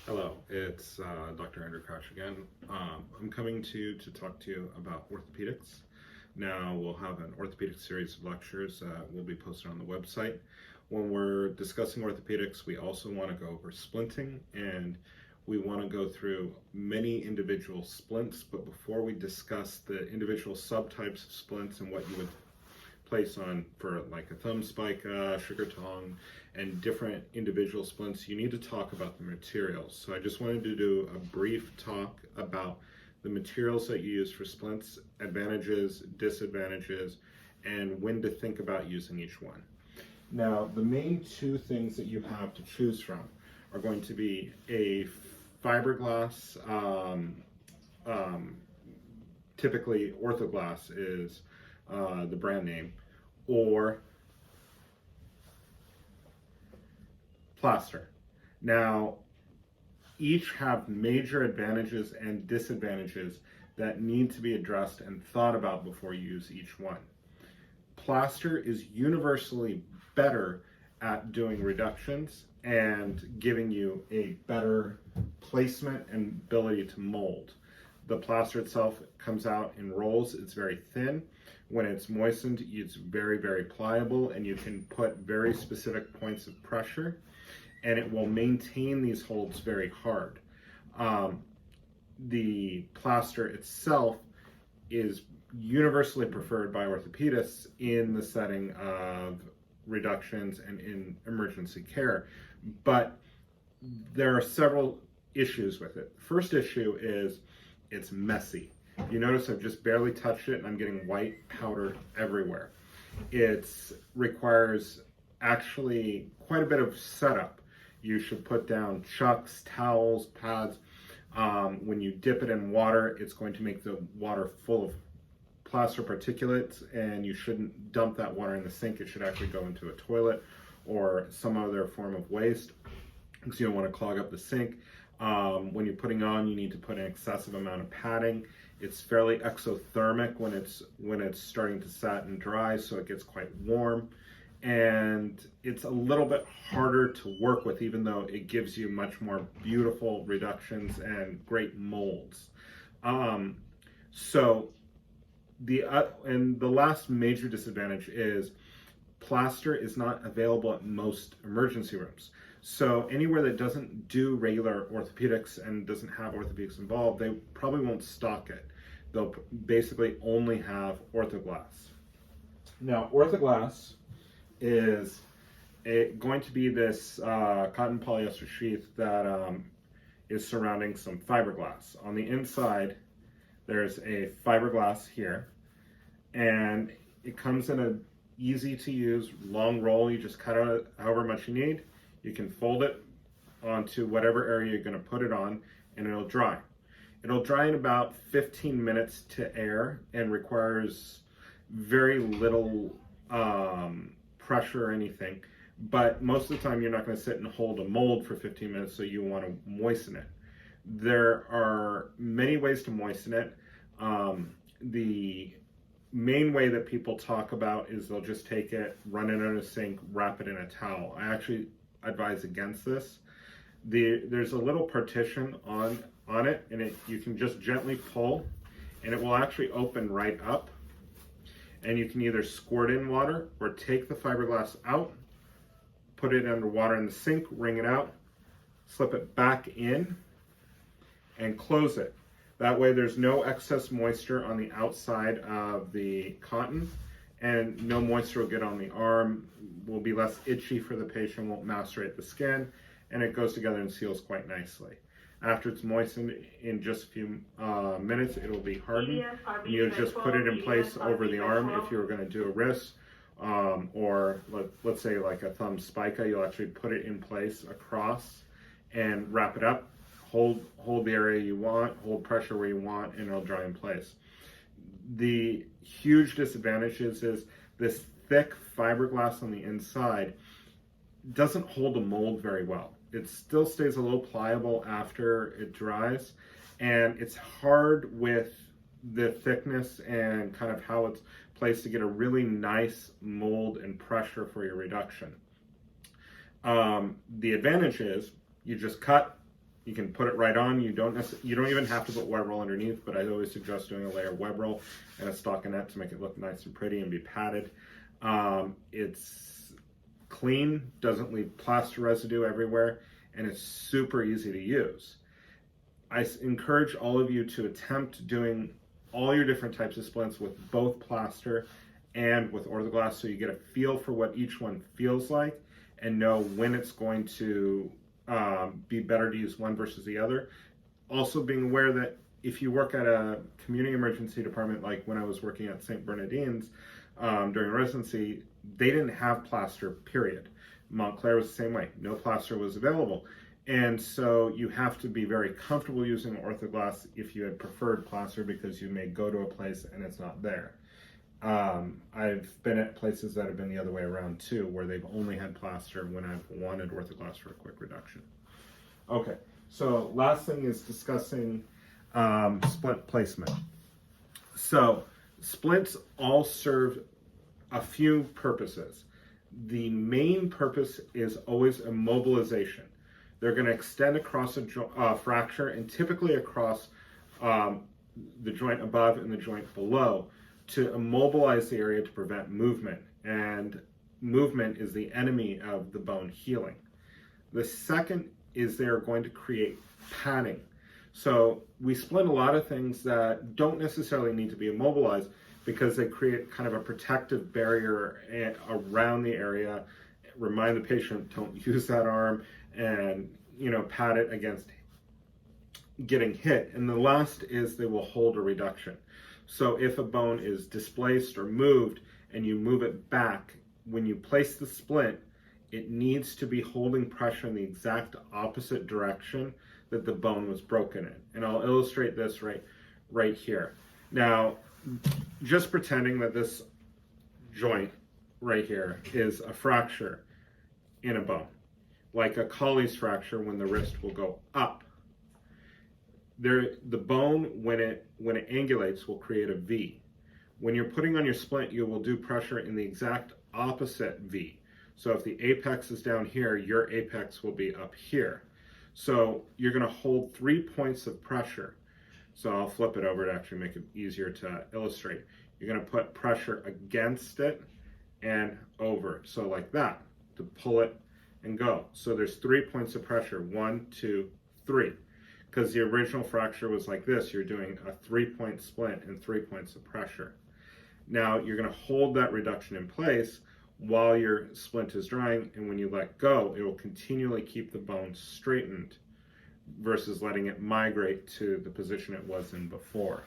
Hello, it's Dr. Andrew Crouch again. I'm coming to talk to you about orthopedics. Now we'll have an orthopedic series of lectures will be posted on the website. When we're discussing orthopedics, we also want to go over splinting, and we want to go through many individual splints, but before we discuss the individual subtypes of splints and what you would place on for like a thumb spica, sugar tongue, and different individual splints, you need to talk about the materials. So I just wanted to do a brief talk about the materials that you use for splints, advantages, disadvantages, and when to think about using each one. Now, the main two things that you have to choose from are going to be a fiberglass, typically Orthoglass is the brand name, or plaster. Now, each have major advantages and disadvantages that need to be addressed and thought about before you use each one. Plaster is universally better at doing reductions and giving you a better placement and ability to mold. The plaster itself comes out in rolls. It's very thin. When it's moistened, it's very, very pliable, and you can put very specific points of pressure, and it will maintain these holds very hard. The plaster itself is universally preferred by orthopedists in the setting of reductions and in emergency care, but there are several issues with it. First issue is it's messy. You notice I've just barely touched it and I'm getting white powder everywhere. It requires actually quite a bit of setup. You should put down chucks, towels, pads. When you dip it in water, it's going to make the water full of plaster particulates, and you shouldn't dump that water in the sink. It should actually go into a toilet or some other form of waste, because you don't want to clog up the sink. When you're putting on, you need to put an excessive amount of padding. It's fairly exothermic when it's starting to set and dry, so it gets quite warm, and it's a little bit harder to work with, even though it gives you much more beautiful reductions and great molds. So the last major disadvantage is plaster is not available at most emergency rooms. So anywhere that doesn't do regular orthopedics and doesn't have orthopedics involved, they probably won't stock it. They'll basically only have Orthoglass. Now, Orthoglass is going to be this cotton polyester sheath that is surrounding some fiberglass. On the inside, there's a fiberglass here, and it comes in an easy to use long roll. You just cut out however much you need. You can fold it onto whatever area you're going to put it on, and it'll dry. It'll dry in about 15 minutes to air and requires very little pressure or anything. But most of the time, you're not going to sit and hold a mold for 15 minutes, so you want to moisten it. There are many ways to moisten it. The main way that people talk about is they'll just take it, run it in a sink, wrap it in a towel. I actually advise against this. There's a little partition on it, and you can just gently pull, and it will actually open right up. And you can either squirt in water or take the fiberglass out, put it under water in the sink, wring it out, slip it back in, and close it. That way there's no excess moisture on the outside of the cotton, and no moisture will get on the arm, will be less itchy for the patient, won't macerate the skin, and it goes together and seals quite nicely. After it's moistened, in just a few minutes, it'll be hardened. And you'll just put it in place over the arm. If you were going to do a wrist, or let's say like a thumb spica, you'll actually put it in place across and wrap it up. Hold the area you want, hold pressure where you want, and it'll dry in place. The huge disadvantage is this thick fiberglass on the inside doesn't hold a mold very well. It still stays a little pliable after it dries, and it's hard with the thickness and kind of how it's placed to get a really nice mold and pressure for your reduction. The advantage is you just cut, You can put it right on. You don't even have to put web roll underneath, but I always suggest doing a layer of web roll and a stockinette to make it look nice and pretty and be padded. It's clean, doesn't leave plaster residue everywhere, and it's super easy to use. I encourage all of you to attempt doing all your different types of splints with both plaster and with orthoglass, so you get a feel for what each one feels like and know when it's going to be better to use one versus the other. Also being aware that if you work at a community emergency department, like when I was working at St. Bernardine's during residency, they didn't have plaster, period. Montclair was the same way. No plaster was available. And so you have to be very comfortable using orthoglass if you had preferred plaster, because you may go to a place and it's not there. I've been at places that have been the other way around too, where they've only had plaster when I've wanted orthoglass for a quick reduction. Okay, so last thing is discussing splint placement. So splints all serve a few purposes. The main purpose is always immobilization. They're going to extend across a fracture, and typically across the joint above and the joint below, to immobilize the area to prevent movement. And movement is the enemy of the bone healing. The second is they're going to create padding. So we splint a lot of things that don't necessarily need to be immobilized, because they create kind of a protective barrier around the area. Remind the patient, don't use that arm, and pad it against getting hit. And the last is they will hold a reduction. So if a bone is displaced or moved and you move it back, when you place the splint, it needs to be holding pressure in the exact opposite direction that the bone was broken in. And I'll illustrate this right here. Now, just pretending that this joint right here is a fracture in a bone, like a Colles fracture when the wrist will go up. The bone, when it angulates, will create a V. When you're putting on your splint, you will do pressure in the exact opposite V. So if the apex is down here, your apex will be up here. So you're going to hold 3 points of pressure. So I'll flip it over to actually make it easier to illustrate. You're going to put pressure against it and over. So like that, to pull it and go. So there's 3 points of pressure, 1, 2, 3. Because the original fracture was like this, you're doing a 3-point splint and 3 points of pressure. Now you're going to hold that reduction in place while your splint is drying, and when you let go, it will continually keep the bone straightened versus letting it migrate to the position it was in before.